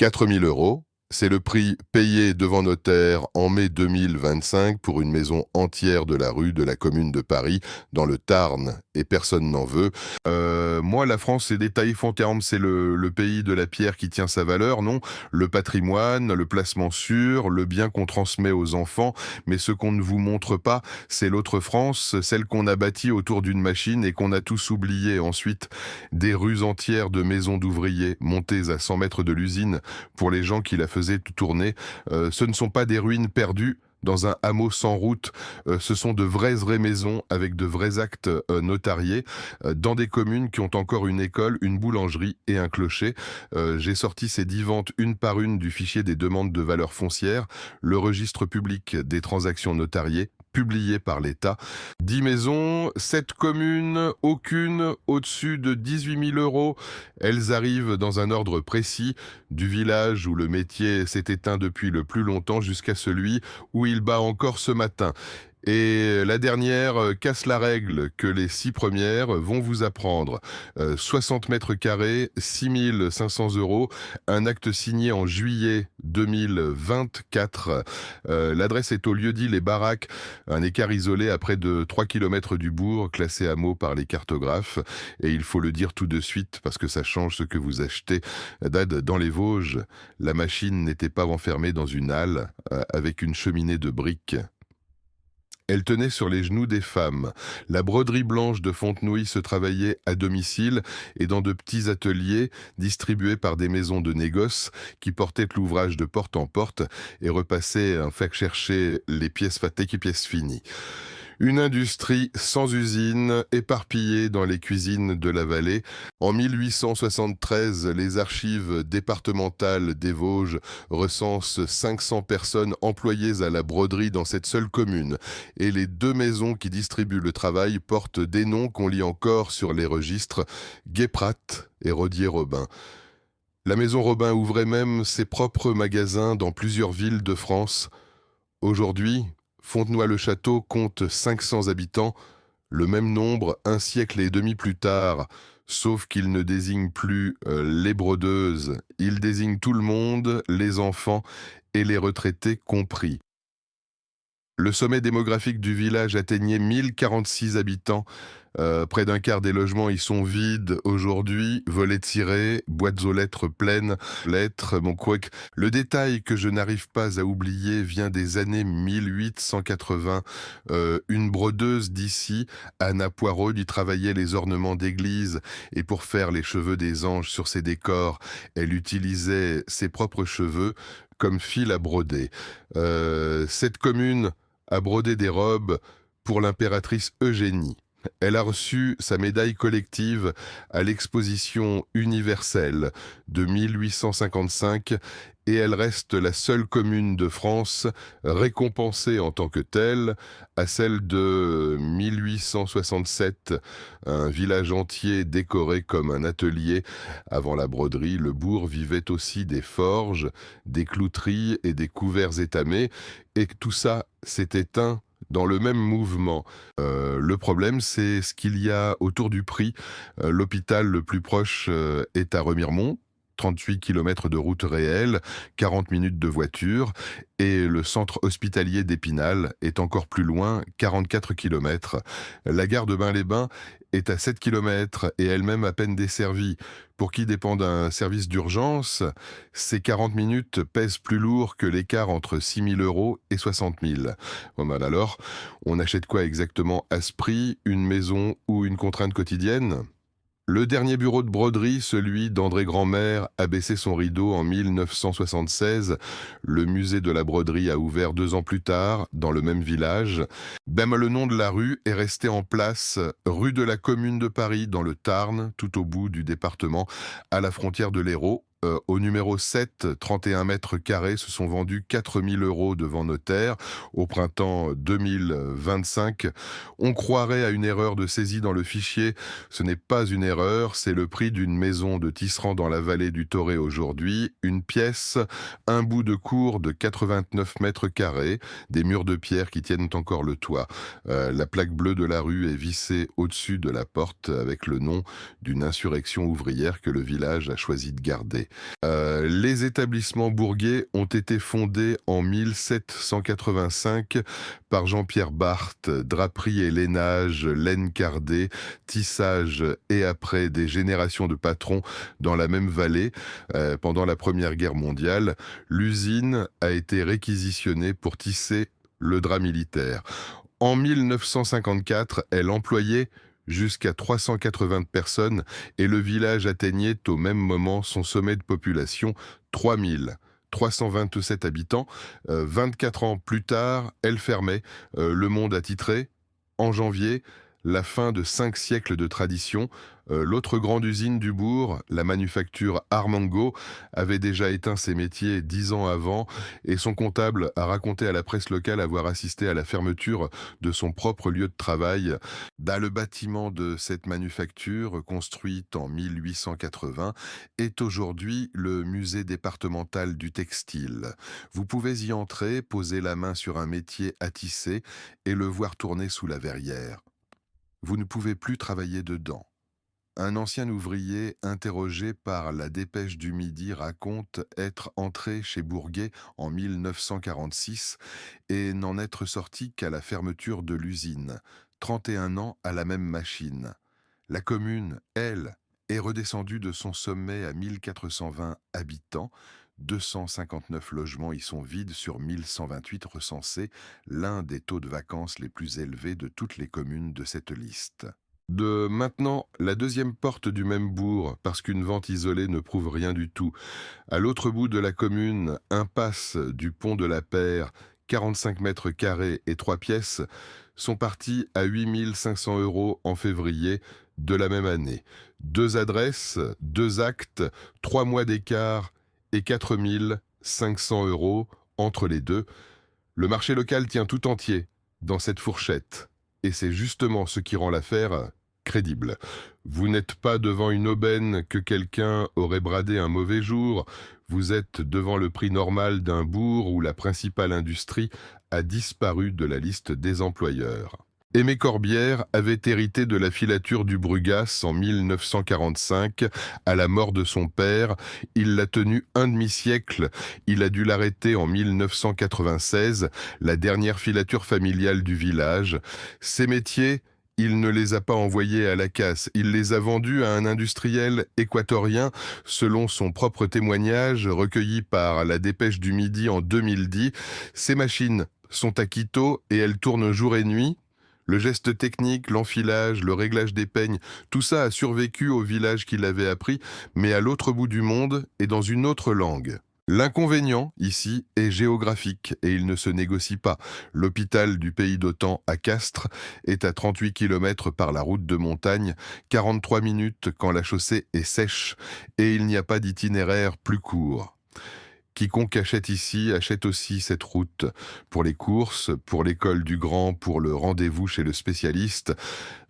4 000 €, c'est le prix payé devant notaire en mai 2025 pour une maison entière de la rue de la commune de Paris, dans le Tarn, et personne n'en veut. Moi, la France, c'est des tailles fontermes, c'est le pays de la pierre qui tient sa valeur, non? Le patrimoine, le placement sûr, le bien qu'on transmet aux enfants, mais ce qu'on ne vous montre pas, c'est l'autre France, celle qu'on a bâtie autour d'une machine et qu'on a tous oublié ensuite. Des rues entières de maisons d'ouvriers montées à 100 mètres de l'usine pour les gens qui la faisaient tourner. Ce ne sont pas des ruines perdues dans un hameau sans route, ce sont de vraies maisons avec de vrais actes notariés, dans des communes qui ont encore une école, une boulangerie et un clocher. J'ai sorti ces 10 ventes une par une du fichier des demandes de valeur foncière, le registre public des transactions notariées, publié par l'État. 10 maisons, 7 communes, aucune au-dessus de 18 000 €. Elles arrivent dans un ordre précis, du village où le métier s'est éteint depuis le plus longtemps jusqu'à celui où il bat encore ce matin. Et la dernière casse la règle que les 6 premières vont vous apprendre. 60 mètres carrés, 6 500 €, un acte signé en juillet 2024. L'adresse est au lieu-dit Les Baraques, un écart isolé à près de 3 kilomètres du bourg, classé hameau par les cartographes. Et il faut le dire tout de suite parce que ça change ce que vous achetez. Dad, dans les Vosges, la machine n'était pas enfermée dans une halle avec une cheminée de briques. Elle tenait sur les genoux des femmes. La broderie blanche de Fontenouille se travaillait à domicile et dans de petits ateliers distribués par des maisons de négoce qui portaient l'ouvrage de porte en porte et repassaient chercher les pièces fatigues et pièces finies. Une industrie sans usine, éparpillée dans les cuisines de la vallée. En 1873, les archives départementales des Vosges recensent 500 personnes employées à la broderie dans cette seule commune. Et les 2 maisons qui distribuent le travail portent des noms qu'on lit encore sur les registres, Guéprat et Rodier-Robin. La maison Robin ouvrait même ses propres magasins dans plusieurs villes de France. Aujourd'hui, Fontenoy-le-Château compte 500 habitants, le même nombre un siècle et demi plus tard, sauf qu'il ne désigne plus les brodeuses, il désigne tout le monde, les enfants et les retraités compris. Le sommet démographique du village atteignait 1046 habitants. Près d'un quart des logements y sont vides aujourd'hui, volets tirés, boîtes aux lettres pleines, lettres, mon couac. Le détail que je n'arrive pas à oublier vient des années 1880. Une brodeuse d'ici, Anna Poirot, y travaillait les ornements d'église et pour faire les cheveux des anges sur ses décors, elle utilisait ses propres cheveux comme fil à broder. Cette commune a brodé des robes pour l'impératrice Eugénie. Elle a reçu sa médaille collective à l'exposition universelle de 1855 et elle reste la seule commune de France récompensée en tant que telle à celle de 1867, un village entier décoré comme un atelier. Avant la broderie, le bourg vivait aussi des forges, des clouteries et des couverts étamés, et tout ça s'est éteint dans le même mouvement. Le problème, c'est ce qu'il y a autour du prix. L'hôpital le plus proche est à Remiremont, 38 kilomètres de route réelle, 40 minutes de voiture, et le centre hospitalier d'Épinal est encore plus loin, 44 kilomètres. La gare de Bain-les-Bains est à 7 kilomètres et elle-même à peine desservie. Pour qui dépend d'un service d'urgence, ces 40 minutes pèsent plus lourd que l'écart entre 6 000 € et 60 000. Bon ben alors, on achète quoi exactement à ce prix? Une maison ou une contrainte quotidienne? Le dernier bureau de broderie, celui d'André Grand'Mère, a baissé son rideau en 1976. Le musée de la broderie a ouvert 2 ans plus tard, dans le même village. Même le nom de la rue est resté en place, rue de la Commune de Paris, dans le Tarn, tout au bout du département, à la frontière de l'Hérault. Au numéro 7, 31 mètres carrés, se sont vendus 4 000 € devant notaire au printemps 2025. On croirait à une erreur de saisie dans le fichier. Ce n'est pas une erreur, c'est le prix d'une maison de Tisserand dans la vallée du Toré aujourd'hui. Une pièce, un bout de cour de 89 mètres carrés, des murs de pierre qui tiennent encore le toit. La plaque bleue de la rue est vissée au-dessus de la porte avec le nom d'une insurrection ouvrière que le village a choisi de garder. Les établissements bourguets ont été fondés en 1785 par Jean-Pierre Barthes, draperie et lainage, laine cardée, tissage et après des générations de patrons dans la même vallée pendant la Première Guerre mondiale. L'usine a été réquisitionnée pour tisser le drap militaire. En 1954, elle employait jusqu'à 380 personnes et le village atteignait au même moment son sommet de population, 3327 habitants. 24 ans plus tard, elle fermait. Le Monde a titré, en janvier, la fin de 5 siècles de tradition. L'autre grande usine du bourg, la manufacture Armango, avait déjà éteint ses métiers 10 ans avant et son comptable a raconté à la presse locale avoir assisté à la fermeture de son propre lieu de travail. Dans le bâtiment de cette manufacture, construite en 1880, est aujourd'hui le musée départemental du textile. Vous pouvez y entrer, poser la main sur un métier à tisser et le voir tourner sous la verrière. Vous ne pouvez plus travailler dedans. Un ancien ouvrier interrogé par la Dépêche du Midi raconte être entré chez Bourguet en 1946 et n'en être sorti qu'à la fermeture de l'usine. 31 ans à la même machine. La commune, elle, est redescendue de son sommet à 1420 habitants. 259 logements y sont vides sur 1128 recensés, l'un des taux de vacances les plus élevés de toutes les communes de cette liste. De maintenant, la deuxième porte du même bourg, parce qu'une vente isolée ne prouve rien du tout. À l'autre bout de la commune, impasse du pont de la Paire, 45 mètres carrés et 3 pièces, sont partis à 8 500 € en février de la même année. 2 adresses, 2 actes, 3 mois d'écart et 4 500 € entre les deux. Le marché local tient tout entier dans cette fourchette. Et c'est justement ce qui rend l'affaire crédible. Vous n'êtes pas devant une aubaine que quelqu'un aurait bradé un mauvais jour, vous êtes devant le prix normal d'un bourg où la principale industrie a disparu de la liste des employeurs. Aimé Corbière avait hérité de la filature du Brugas en 1945. À la mort de son père, il l'a tenue un demi-siècle. Il a dû l'arrêter en 1996, la dernière filature familiale du village. Ses métiers, il ne les a pas envoyés à la casse. Il les a vendus à un industriel équatorien, selon son propre témoignage recueilli par la Dépêche du Midi en 2010. Ces machines sont à Quito et elles tournent jour et nuit. Le geste technique, l'enfilage, le réglage des peignes, tout ça a survécu au village qui l'avait appris, mais à l'autre bout du monde et dans une autre langue. L'inconvénient, ici, est géographique et il ne se négocie pas. L'hôpital du pays d'Autan à Castres est à 38 km par la route de montagne, 43 minutes quand la chaussée est sèche et il n'y a pas d'itinéraire plus court. Quiconque achète ici achète aussi cette route pour les courses, pour l'école du grand, pour le rendez-vous chez le spécialiste.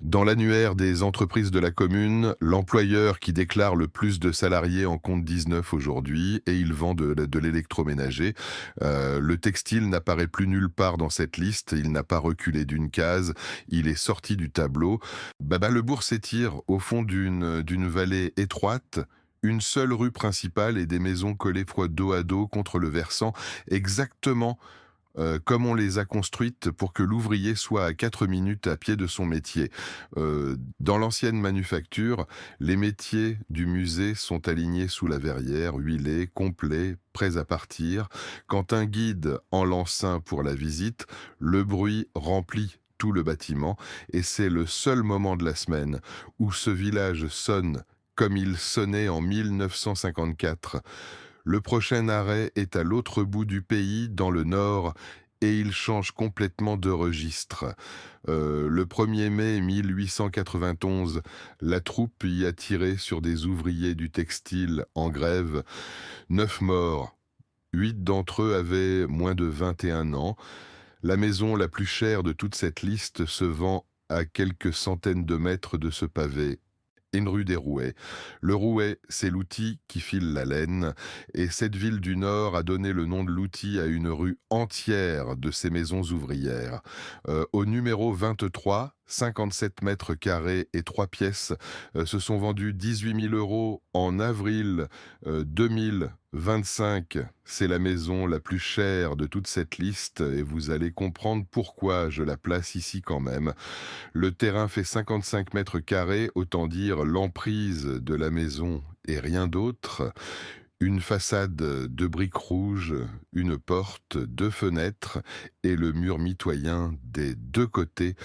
Dans l'annuaire des entreprises de la commune, l'employeur qui déclare le plus de salariés en compte 19 aujourd'hui et il vend de l'électroménager. Le textile n'apparaît plus nulle part dans cette liste, il n'a pas reculé d'une case, il est sorti du tableau. Le bourg s'étire au fond d'une vallée étroite. Une seule rue principale et des maisons collées dos à dos contre le versant, exactement comme on les a construites pour que l'ouvrier soit à 4 minutes à pied de son métier. Dans l'ancienne manufacture, les métiers du musée sont alignés sous la verrière, huilés, complets, prêts à partir. Quand un guide en lance un pour la visite, le bruit remplit tout le bâtiment et c'est le seul moment de la semaine où ce village sonne comme il sonnait en 1954. Le prochain arrêt est à l'autre bout du pays, dans le nord, et il change complètement de registre. Le 1er mai 1891, la troupe y a tiré sur des ouvriers du textile en grève. 9 morts. 8 d'entre eux avaient moins de 21 ans. La maison la plus chère de toute cette liste se vend à quelques centaines de mètres de ce pavé. et une rue des Rouets. Le rouet, c'est l'outil qui file la laine, et cette ville du Nord a donné le nom de l'outil à une rue entière de ces maisons ouvrières. Au numéro 23, 57 mètres carrés et 3 pièces se sont vendus 18 000 euros en avril 2025. C'est la maison la plus chère de toute cette liste et vous allez comprendre pourquoi je la place ici quand même. Le terrain fait 55 mètres carrés, autant dire l'emprise de la maison et rien d'autre. Une façade de briques rouges, une porte, deux fenêtres et le mur mitoyen des deux côtés,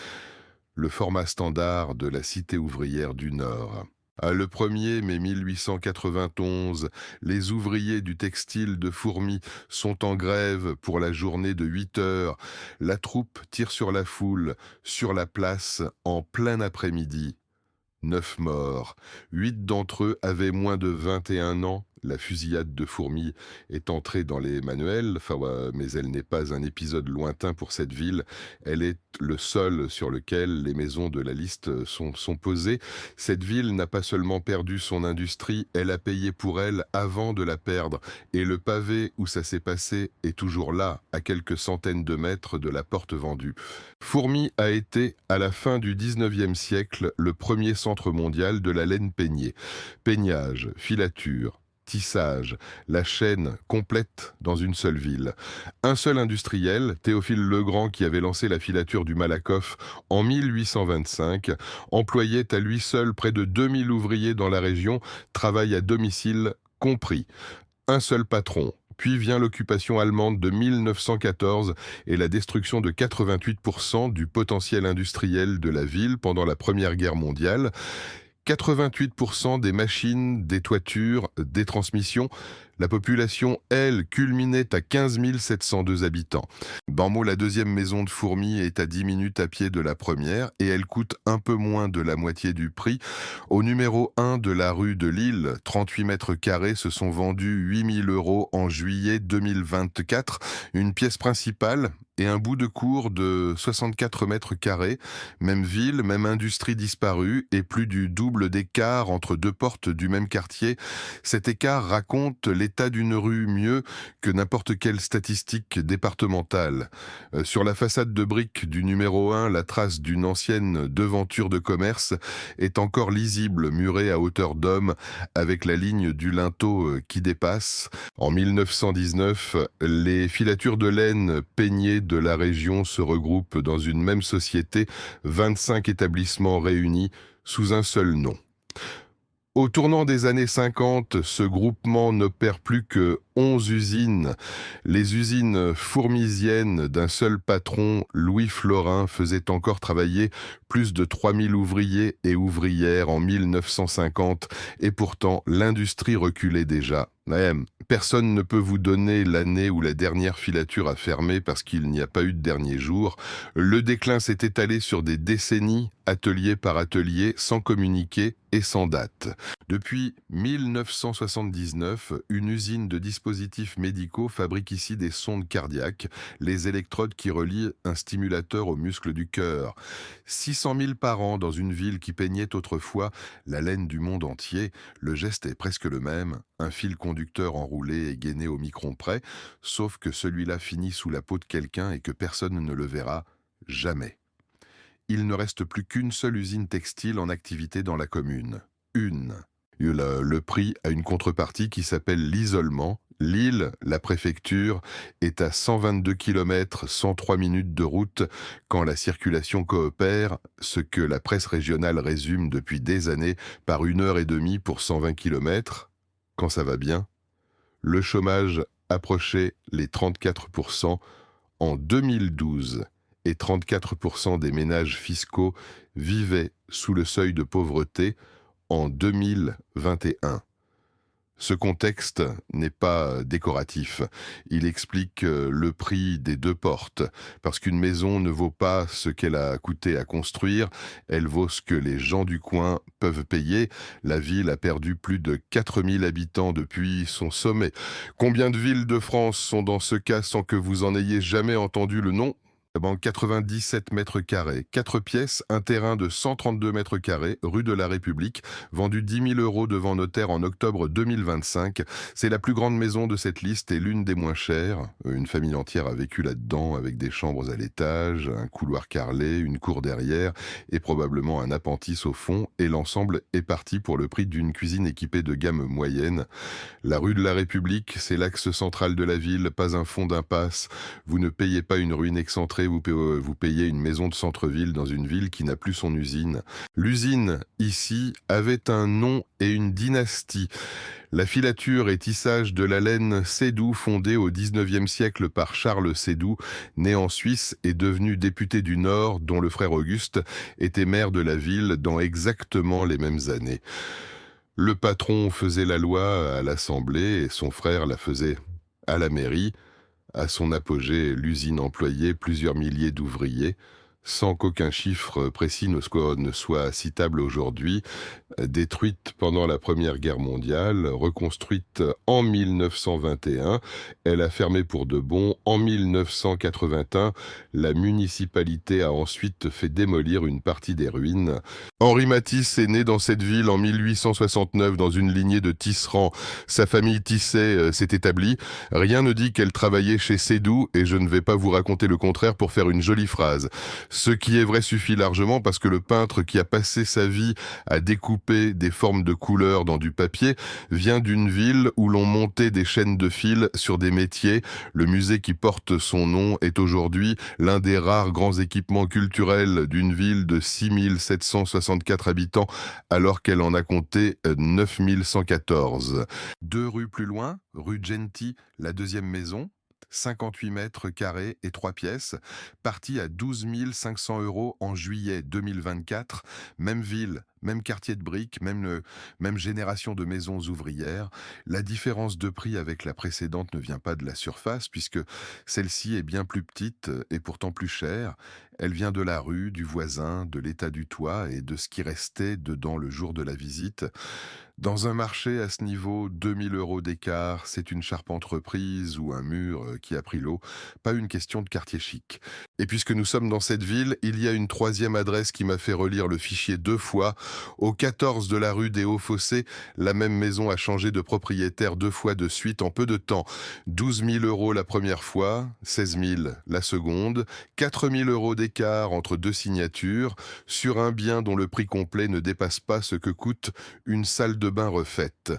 le format standard de la cité ouvrière du Nord. Le 1er mai 1891, les ouvriers du textile de Fourmi sont en grève pour la journée de 8 heures. La troupe tire sur la foule, sur la place, en plein après-midi. 9 morts. 8 d'entre eux avaient moins de 21 ans. La fusillade de Fourmi est entrée dans les manuels, mais elle n'est pas un épisode lointain pour cette ville. Elle est le sol sur lequel les maisons de la liste sont posées. Cette ville n'a pas seulement perdu son industrie, elle a payé pour elle avant de la perdre. Et le pavé où ça s'est passé est toujours là, à quelques centaines de mètres de la porte vendue. Fourmi a été, à la fin du 19e siècle, le premier centre mondial de la laine peignée. Peignage, filature, tissage, la chaîne complète dans une seule ville. Un seul industriel, Théophile Legrand, qui avait lancé la filature du Malakoff en 1825, employait à lui seul près de 2000 ouvriers dans la région, travail à domicile compris. Un seul patron. Puis vient l'occupation allemande de 1914 et la destruction de 88% du potentiel industriel de la ville pendant la Première Guerre mondiale. 88% des machines, des toitures, des transmissions. La population, elle, culminait à 15 702 habitants. Banmo, la deuxième maison de Fourmi, est à 10 minutes à pied de la première et elle coûte un peu moins de la moitié du prix. Au numéro 1 de la rue de Lille, 38 mètres carrés se sont vendus 8 000 euros en juillet 2024. Une pièce principale et un bout de cour de 64 mètres carrés. Même ville, même industrie disparue et plus du double d'écart entre deux portes du même quartier. Cet écart raconte l'état d'une rue mieux que n'importe quelle statistique départementale. Sur la façade de briques du numéro 1, la trace d'une ancienne devanture de commerce est encore lisible, murée à hauteur d'homme, avec la ligne du linteau qui dépasse. En 1919, les filatures de laine peignées de la région se regroupent dans une même société, 25 établissements réunis sous un seul nom. Au tournant des années 50, ce groupement n'opère plus que 11 usines. Les usines fourmisiennes d'un seul patron, Louis Florin, faisaient encore travailler plus de 3000 ouvriers et ouvrières en 1950, et pourtant l'industrie reculait déjà. Personne ne peut vous donner l'année où la dernière filature a fermé parce qu'il n'y a pas eu de dernier jour. Le déclin s'est étalé sur des décennies, atelier par atelier, sans communiquer et sans date. Depuis 1979, une usine de dispositifs médicaux fabrique ici des sondes cardiaques, les électrodes qui relient un stimulateur aux muscles du cœur. 600 000 par an dans une ville qui peignait autrefois la laine du monde entier. Le geste est presque le même, un fil conducteur enroulé et gainé au micron près, sauf que celui-là finit sous la peau de quelqu'un et que personne ne le verra jamais. Il ne reste plus qu'une seule usine textile en activité dans la commune. Une. Le prix a une contrepartie qui s'appelle l'isolement. Lille, la préfecture, est à 122 km, 103 minutes de route quand la circulation coopère, ce que la presse régionale résume depuis des années par 1h30 pour 120 km. Quand ça va bien, le chômage approchait les 34% en 2012 et 34% des ménages fiscaux vivaient sous le seuil de pauvreté en 2021. Ce contexte n'est pas décoratif. Il explique le prix des deux portes, parce qu'une maison ne vaut pas ce qu'elle a coûté à construire, elle vaut ce que les gens du coin peuvent payer. La ville a perdu plus de 4000 habitants depuis son sommet. Combien de villes de France sont dans ce cas sans que vous en ayez jamais entendu le nom ? Eh ben, 97 mètres carrés, 4 pièces, un terrain de 132 mètres carrés, rue de la République, vendu 10 000 euros devant notaire en octobre 2025. C'est la plus grande maison de cette liste et l'une des moins chères. Une famille entière a vécu là-dedans avec des chambres à l'étage, un couloir carrelé, une cour derrière et probablement un appentis au fond. Et l'ensemble est parti pour le prix d'une cuisine équipée de gamme moyenne. La rue de la République, c'est l'axe central de la ville, pas un fond d'impasse. Vous ne payez pas une ruine excentrée, vous payez une maison de centre-ville dans une ville qui n'a plus son usine. L'usine, ici, avait un nom et une dynastie. La filature et tissage de la laine Seydoux, fondée au XIXe siècle par Charles Seydoux, né en Suisse et devenu député du Nord, dont le frère Auguste était maire de la ville dans exactement les mêmes années. Le patron faisait la loi à l'Assemblée et son frère la faisait à la mairie. À son apogée, l'usine employait plusieurs milliers d'ouvriers, sans qu'aucun chiffre précis ne soit citable aujourd'hui. Détruite pendant la Première Guerre mondiale, reconstruite en 1921, elle a fermé pour de bon en 1981. La municipalité a ensuite fait démolir une partie des ruines. Henri Matisse est né dans cette ville en 1869 dans une lignée de tisserands. Sa famille tissait s'est établie. Rien ne dit qu'elle travaillait chez Seydoux et je ne vais pas vous raconter le contraire pour faire une jolie phrase. Ce qui est vrai suffit largement parce que le peintre qui a passé sa vie à découper des formes de couleurs dans du papier vient d'une ville où l'on montait des chaînes de fil sur des métiers. Le musée qui porte son nom est aujourd'hui l'un des rares grands équipements culturels d'une ville de 6 764 habitants alors qu'elle en a compté 9 114. 2 rues plus loin, rue Gentil, la deuxième maison, 58 mètres carrés et 3 pièces, parti à 12 500 euros en juillet 2024. Même ville, même quartier de briques, même génération de maisons ouvrières. La différence de prix avec la précédente ne vient pas de la surface, puisque celle-ci est bien plus petite et pourtant plus chère. Elle vient de la rue, du voisin, de l'état du toit et de ce qui restait dedans le jour de la visite. Dans un marché à ce niveau, 2000 euros d'écart, c'est une charpenterie ou un mur qui a pris l'eau, pas une question de quartier chic. Et puisque nous sommes dans cette ville, il y a une troisième adresse qui m'a fait relire le fichier 2 fois. Au 14 de la rue des Hauts-Fossés, la même maison a changé de propriétaire 2 fois de suite en peu de temps. 12 000 euros la première fois, 16 000 la seconde, 4 000 euros d'écart entre 2 signatures, sur un bien dont le prix complet ne dépasse pas ce que coûte une salle de bain refaite.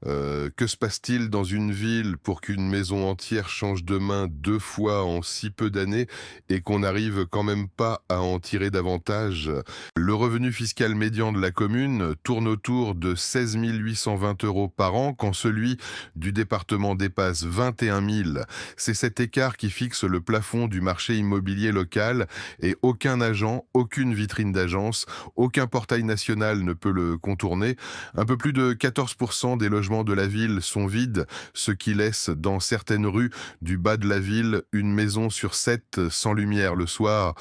Que se passe-t-il dans une ville pour qu'une maison entière change de main 2 fois en si peu d'années et qu'on n'arrive quand même pas à en tirer davantage? Le revenu fiscal médian de la commune tourne autour de 16 820 euros par an quand celui du département dépasse 21 000. C'est cet écart qui fixe le plafond du marché immobilier local et aucun agent, aucune vitrine d'agence, aucun portail national ne peut le contourner. Un peu plus de 14% des logements de la ville sont vides, ce qui laisse dans certaines rues du bas de la ville une maison sur 7 sans lumière le soir.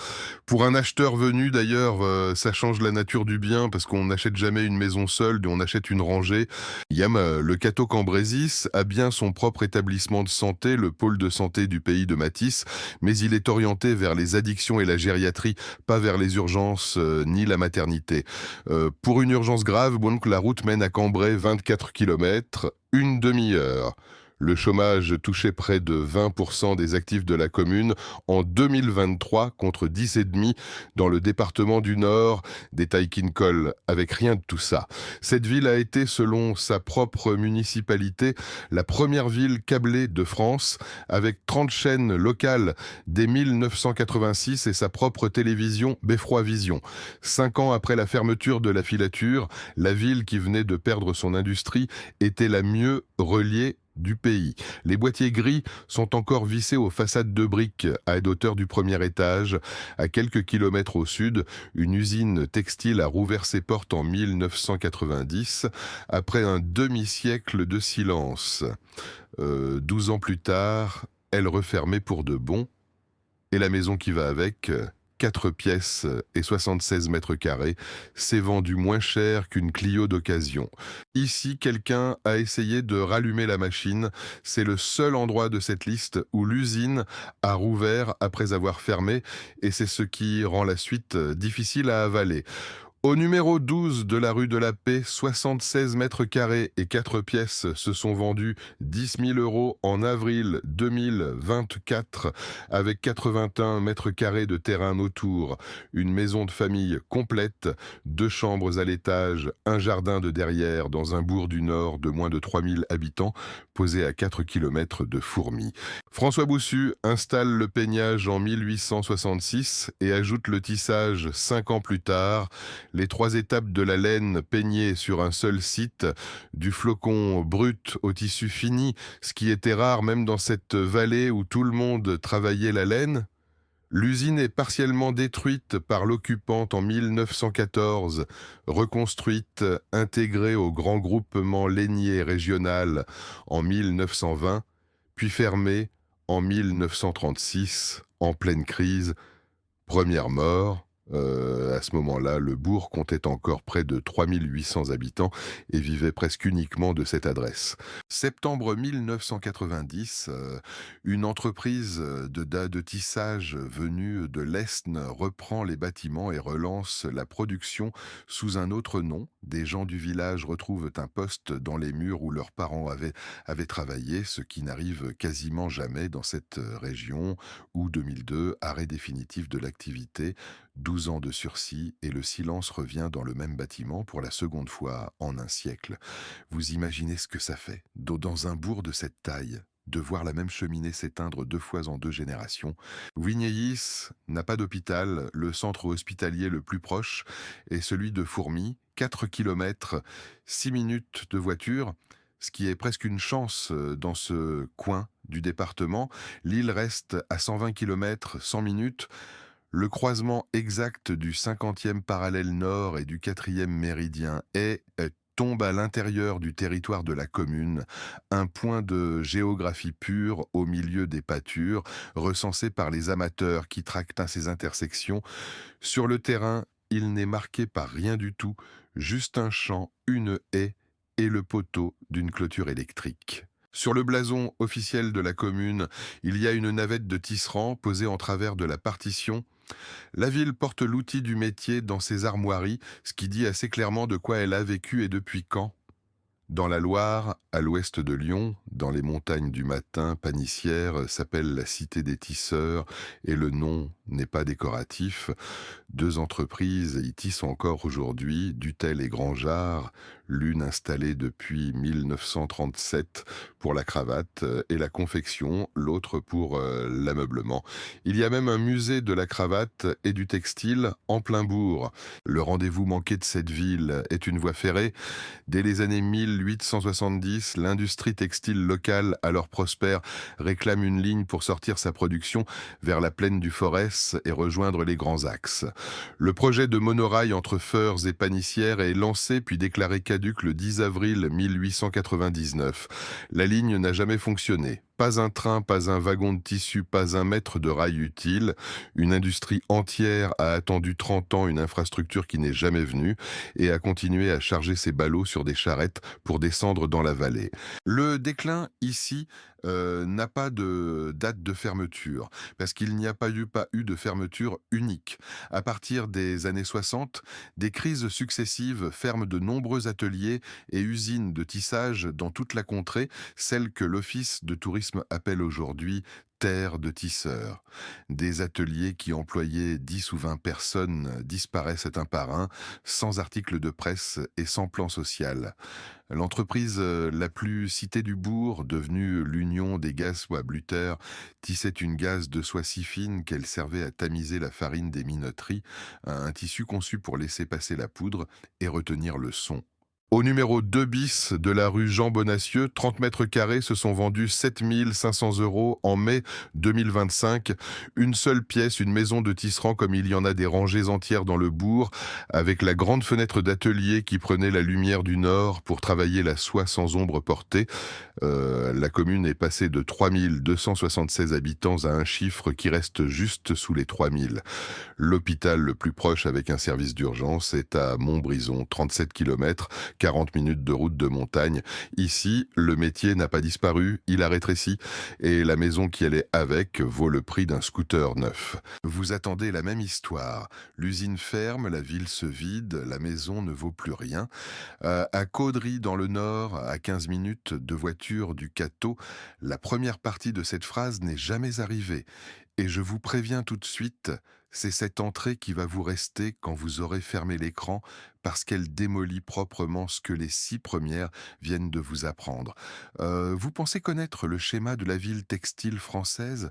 Pour un acheteur venu d'ailleurs, ça change la nature du bien parce qu'on n'achète jamais une maison seule, on achète une rangée. Le Cateau Cambrésis a bien son propre établissement de santé, le pôle de santé du pays de Matisse, mais il est orienté vers les addictions et la gériatrie, pas vers les urgences ni la maternité. Pour une urgence grave, la route mène à Cambrai 24 km, une demi-heure. Le chômage touchait près de 20% des actifs de la commune en 2023 contre 10,5% dans le département du Nord. Détail qui ne colle avec rien de tout ça. Cette ville a été, selon sa propre municipalité, la première ville câblée de France avec 30 chaînes locales dès 1986 et sa propre télévision Beffroi Vision. 5 ans après la fermeture de la filature, la ville qui venait de perdre son industrie était la mieux reliée du pays. Les boîtiers gris sont encore vissés aux façades de briques à hauteur du premier étage. À quelques kilomètres au sud, une usine textile a rouvert ses portes en 1990 après un demi-siècle de silence. 12 ans plus tard, elle refermait pour de bon et la maison qui va avec 4 pièces et 76 mètres carrés, s'est vendu moins cher qu'une Clio d'occasion. Ici, quelqu'un a essayé de rallumer la machine. C'est le seul endroit de cette liste où l'usine a rouvert après avoir fermé, et c'est ce qui rend la suite difficile à avaler. Au numéro 12 de la rue de la Paix, 76 mètres carrés et 4 pièces se sont vendus 10 000 euros en avril 2024, avec 81 mètres carrés de terrain autour, une maison de famille complète, 2 chambres à l'étage, un jardin de derrière dans un bourg du Nord de moins de 3000 habitants, posé à 4 kilomètres de Fourmies. François Boussu installe le peignage en 1866 et ajoute le tissage 5 ans plus tard. Les 3 étapes de la laine peignée sur un seul site, du flocon brut au tissu fini, ce qui était rare même dans cette vallée où tout le monde travaillait la laine. L'usine est partiellement détruite par l'occupante en 1914, reconstruite, intégrée au grand groupement lainier régional en 1920, puis fermée en 1936, en pleine crise. Première mort. À ce moment-là, le bourg comptait encore près de 3800 habitants et vivait presque uniquement de cette adresse. Septembre 1990, une entreprise de tissage venue de l'Aisne reprend les bâtiments et relance la production sous un autre nom. Des gens du village retrouvent un poste dans les murs où leurs parents avaient travaillé, ce qui n'arrive quasiment jamais dans cette région. Août 2002, arrêt définitif de l'activité. 12 ans de sursis et le silence revient dans le même bâtiment pour la seconde fois en un siècle. Vous imaginez ce que ça fait, dans un bourg de cette taille, de voir la même cheminée s'éteindre 2 fois en 2 générations. Vignéis n'a pas d'hôpital, le centre hospitalier le plus proche est celui de Fourmies, 4 kilomètres, 6 minutes de voiture, ce qui est presque une chance dans ce coin du département. L'île reste à 120 kilomètres, 100 minutes. Le croisement exact du 50e parallèle nord et du 4e méridien tombe à l'intérieur du territoire de la commune, un point de géographie pure au milieu des pâtures, recensé par les amateurs qui tractent à ces intersections. Sur le terrain, il n'est marqué par rien du tout, juste un champ, une haie et le poteau d'une clôture électrique. Sur le blason officiel de la commune, il y a une navette de tisserand posée en travers de la partition. La ville porte l'outil du métier dans ses armoiries, ce qui dit assez clairement de quoi elle a vécu et depuis quand. Dans la Loire, à l'ouest de Lyon, dans les montagnes du Matin, Panissière s'appelle la Cité des Tisseurs et le nom n'est pas décoratif. 2 entreprises y tissent encore aujourd'hui, Dutel et Grandjard, l'une installée depuis 1937 pour la cravate et la confection, l'autre pour l'ameublement. Il y a même un musée de la cravate et du textile en plein bourg. Le rendez-vous manqué de cette ville est une voie ferrée. Dès les années 1870, l'industrie textile locale, alors prospère, réclame une ligne pour sortir sa production vers la plaine du Forez et rejoindre les grands axes. Le projet de monorail entre Feurs et Panissière est lancé puis déclaré caduc le 10 avril 1899. La ligne n'a jamais fonctionné. Pas un train, pas un wagon de tissu, pas un mètre de rail utile. Une industrie entière a attendu 30 ans une infrastructure qui n'est jamais venue et a continué à charger ses ballots sur des charrettes pour descendre dans la vallée. Le déclin ici n'a pas de date de fermeture parce qu'il n'y a pas eu de fermeture unique. À partir des années 60, des crises successives ferment de nombreux ateliers et usines de tissage dans toute la contrée, celle que l'Office de tourisme appelle aujourd'hui terre de tisseurs. Des ateliers qui employaient 10 ou 20 personnes disparaissent un par un, sans article de presse et sans plan social. L'entreprise la plus citée du bourg, devenue l'Union des Gaz Soie Bluter, tissait une gaze de soie si fine qu'elle servait à tamiser la farine des minoteries, un tissu conçu pour laisser passer la poudre et retenir le son. Au numéro 2 bis de la rue Jean Bonacieux, 30 mètres carrés se sont vendus 7 500 € en mai 2025. Une seule pièce, une maison de tisserand comme il y en a des rangées entières dans le bourg, avec la grande fenêtre d'atelier qui prenait la lumière du nord pour travailler la soie sans ombre portée. La commune est passée de 3276 habitants à un chiffre qui reste juste sous les 3000. L'hôpital le plus proche avec un service d'urgence est à Montbrison, 37 km, 40 minutes de route de montagne. Ici, le métier n'a pas disparu, il a rétréci et la maison qui allait avec vaut le prix d'un scooter neuf. Vous attendez la même histoire. L'usine ferme, la ville se vide, la maison ne vaut plus rien. À Caudry, dans le Nord, à 15 minutes de voiture du Cateau, la première partie de cette phrase n'est jamais arrivée. Et je vous préviens tout de suite, c'est cette entrée qui va vous rester quand vous aurez fermé l'écran, parce qu'elle démolit proprement ce que les 6 premières viennent de vous apprendre. Vous pensez connaître le schéma de la ville textile française?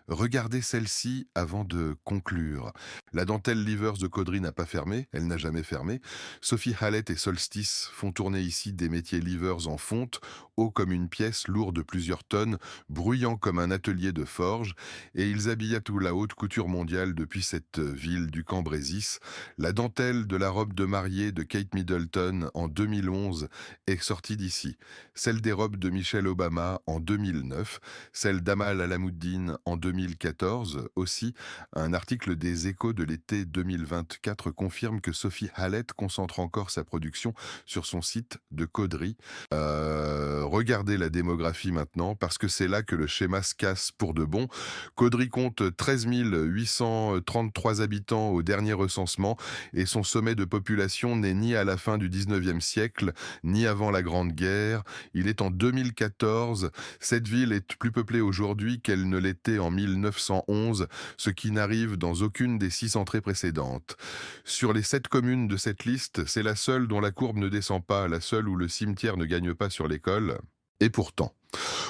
Regardez celle-ci avant de conclure. La dentelle Livers de Caudry n'a pas fermé, elle n'a jamais fermé. Sophie Hallett et Solstice font tourner ici des métiers Livers en fonte, haut comme une pièce, lourd de plusieurs tonnes, bruyant comme un atelier de forge, et ils habillent à tout la haute couture mondiale depuis cette ville du Cambrésis. La dentelle de la robe de mariée de Kate Middleton en 2011 est sortie d'ici. Celle des robes de Michelle Obama en 2009, celle d'Amal Alamoudine en 2014 aussi. Un article des Échos de l'été 2024 confirme que Sophie Hallett concentre encore sa production sur son site de Caudry. Regardez la démographie maintenant, parce que c'est là que le schéma se casse pour de bon. Caudry compte 13 833 habitants au dernier recensement, et son sommet de population n'est ni à la fin du 19e siècle, ni avant la Grande Guerre. Il est en 2014. Cette ville est plus peuplée aujourd'hui qu'elle ne l'était en 1911, ce qui n'arrive dans aucune des 6 entrées précédentes. Sur les 7 communes de cette liste, c'est la seule dont la courbe ne descend pas, la seule où le cimetière ne gagne pas sur l'école. Et pourtant,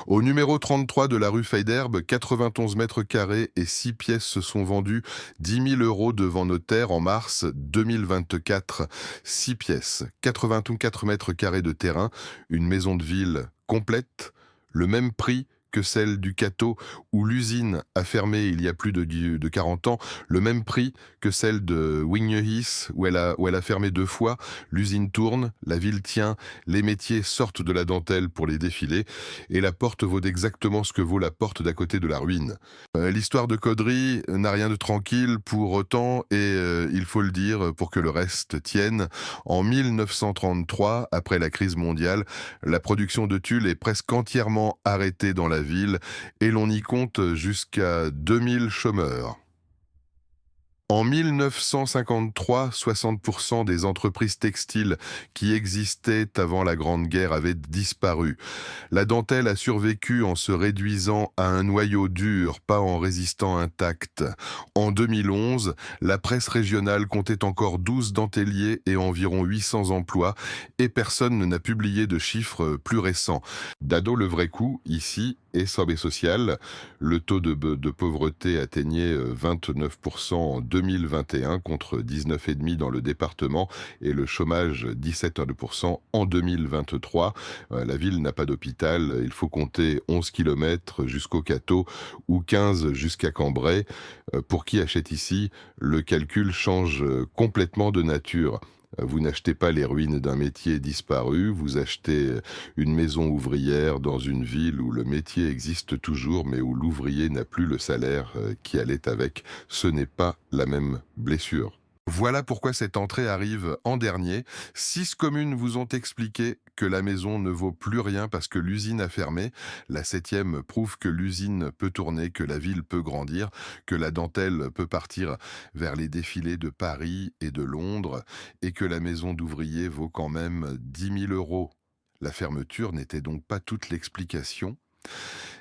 au numéro 33 de la rue Feyderbe, 91 mètres carrés et 6 pièces se sont vendues 10 000 € devant notaire en mars 2024. 6 pièces, 84 mètres carrés de terrain, une maison de ville complète, le même prix que celle du Cateau, où l'usine a fermé il y a plus de 40 ans, le même prix que celle de Wignehis, où elle a fermé 2 fois. L'usine tourne, la ville tient, les métiers sortent de la dentelle pour les défiler, et la porte vaut exactement ce que vaut la porte d'à côté de la ruine. L'histoire de Caudry n'a rien de tranquille pour autant, et il faut le dire pour que le reste tienne. En 1933, après la crise mondiale, la production de tulle est presque entièrement arrêtée dans la ville, et l'on y compte jusqu'à 2000 chômeurs. En 1953, 60% des entreprises textiles qui existaient avant la Grande Guerre avaient disparu. La dentelle a survécu en se réduisant à un noyau dur, pas en résistant intact. En 2011, la presse régionale comptait encore 12 denteliers et environ 800 emplois, et personne n'a publié de chiffres plus récents. Dado le vrai coup, ici, et Sobe Social, le taux de pauvreté atteignait 29% en 2021 contre 19,5% dans le département, et le chômage 17% en 2023. La ville n'a pas d'hôpital, il faut compter 11 km jusqu'au Cateau ou 15 jusqu'à Cambrai. Pour qui achète ici, le calcul change complètement de nature. Vous n'achetez pas les ruines d'un métier disparu, vous achetez une maison ouvrière dans une ville où le métier existe toujours, mais où l'ouvrier n'a plus le salaire qui allait avec. Ce n'est pas la même blessure. Voilà pourquoi cette entrée arrive en dernier. 6 communes vous ont expliqué que la maison ne vaut plus rien parce que l'usine a fermé. La 7e prouve que l'usine peut tourner, que la ville peut grandir, que la dentelle peut partir vers les défilés de Paris et de Londres, et que la maison d'ouvrier vaut quand même 10 000 €. La fermeture n'était donc pas toute l'explication.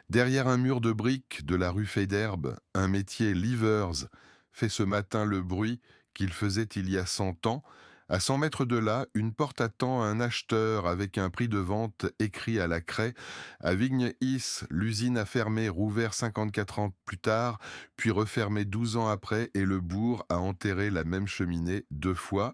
Derrière un mur de briques de la rue Feyderbe, un métier Livers fait ce matin le bruit qu'il faisait il y a 100 ans. À 100 mètres de là, une porte attend un acheteur avec un prix de vente écrit à la craie. À Vigne-Is, l'usine a fermé, rouvert 54 ans plus tard, puis refermé 12 ans après, et le bourg a enterré la même cheminée 2 fois.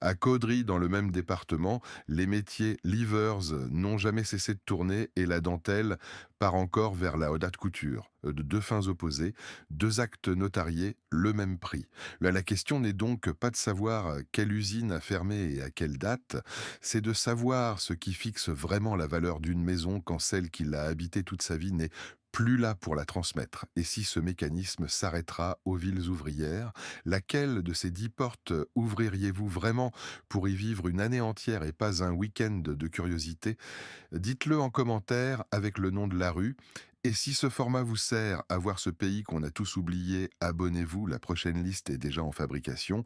À Caudry, dans le même département, les métiers livers n'ont jamais cessé de tourner et la dentelle part encore vers la haute couture. De deux fins opposées, deux actes notariés, le même prix. Là, la question n'est donc pas de savoir quelle usine a fermé et à quelle date, c'est de savoir ce qui fixe vraiment la valeur d'une maison quand celle qui l'a habitée toute sa vie n'est plus là pour la transmettre. Et si ce mécanisme s'arrêtera aux villes ouvrières, laquelle de ces 10 portes ouvririez-vous vraiment pour y vivre une année entière et pas un week-end de curiosité? Dites-le en commentaire avec le nom de la rue. Et si ce format vous sert à voir ce pays qu'on a tous oublié, abonnez-vous, la prochaine liste est déjà en fabrication.